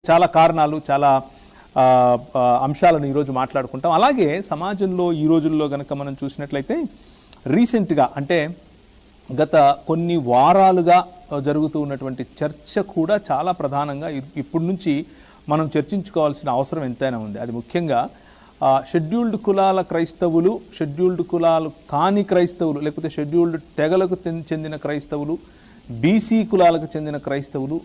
చాలా కారణాలు, చాలా అంశాలను ఈరోజు మాట్లాడుకుంటాం. అలాగే సమాజంలో ఈ రోజుల్లో గనక మనం చూసినట్లయితే రీసెంట్గా అంటే గత కొన్ని వారాలుగా జరుగుతూ ఉన్నటువంటి చర్చ కూడా చాలా ప్రధానంగా ఇప్పటి నుంచి మనం చర్చించుకోవాల్సిన అవసరం ఎంతైనా ఉంది. అది ముఖ్యంగా షెడ్యూల్డ్ కులాల క్రైస్తవులు, షెడ్యూల్డ్ కులాలు కాని క్రైస్తవులు, లేకపోతే షెడ్యూల్డ్ తెగలకు చెందిన క్రైస్తవులు, బీసీ కులాలకు చెందిన క్రైస్తవులు,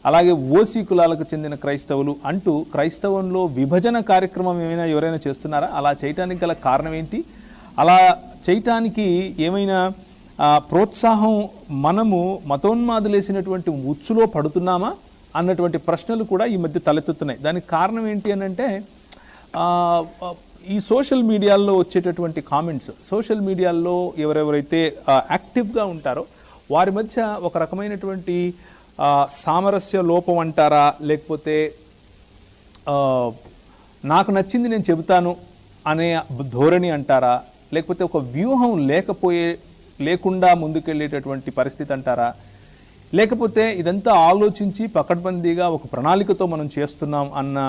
అలాగే ఓసీ కులాలకు చెందిన క్రైస్తవులు అంటూ క్రైస్తవంలో విభజన కార్యక్రమం ఎవరైనా చేస్తున్నారా? అలా చేయటానికి గల కారణం ఏంటి? అలా చేయటానికి ఏమైనా ప్రోత్సాహం మనము మతోన్మాదులేసినటువంటి ఉచ్చులో పడుతున్నామా అన్నటువంటి ప్రశ్నలు కూడా ఈ మధ్య తలెత్తుతున్నాయి. దానికి కారణం ఏంటి అని అంటే ఈ సోషల్ మీడియాల్లో వచ్చేటటువంటి కామెంట్స్, సోషల్ మీడియాల్లో ఎవరెవరైతే యాక్టివ్గా ఉంటారో వారి మధ్య ఒక రకమైనటువంటి సామరస్య లోపం అంటారా, లేకపోతే నాకు నచ్చింది నేను చెబుతాను అనే ధోరణి అంటారా, లేకపోతే ఒక వ్యూహం లేకుండా ముందుకెళ్ళేటటువంటి పరిస్థితి అంటారా, లేకపోతే ఇదంతా ఆలోచించి పకడ్బందీగా ఒక ప్రణాళికతో మనం చేస్తున్నాం అన్న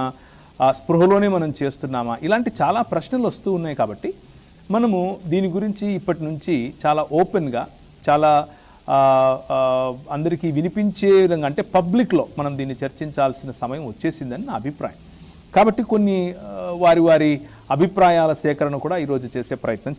స్పృహలోనే మనం చేస్తున్నామా? ఇలాంటి చాలా ప్రశ్నలు వస్తూ ఉన్నాయి. కాబట్టి మనము దీని గురించి ఇప్పటి నుంచి చాలా ఓపెన్గా, చాలా అందరికీ వినిపించే విధంగా, అంటే పబ్లిక్లో మనం దీన్ని చర్చించాల్సిన సమయం వచ్చేసిందని నా అభిప్రాయం. కాబట్టి కొన్ని వారి అభిప్రాయాల సేకరణ కూడా ఈరోజు చేసే ప్రయత్నం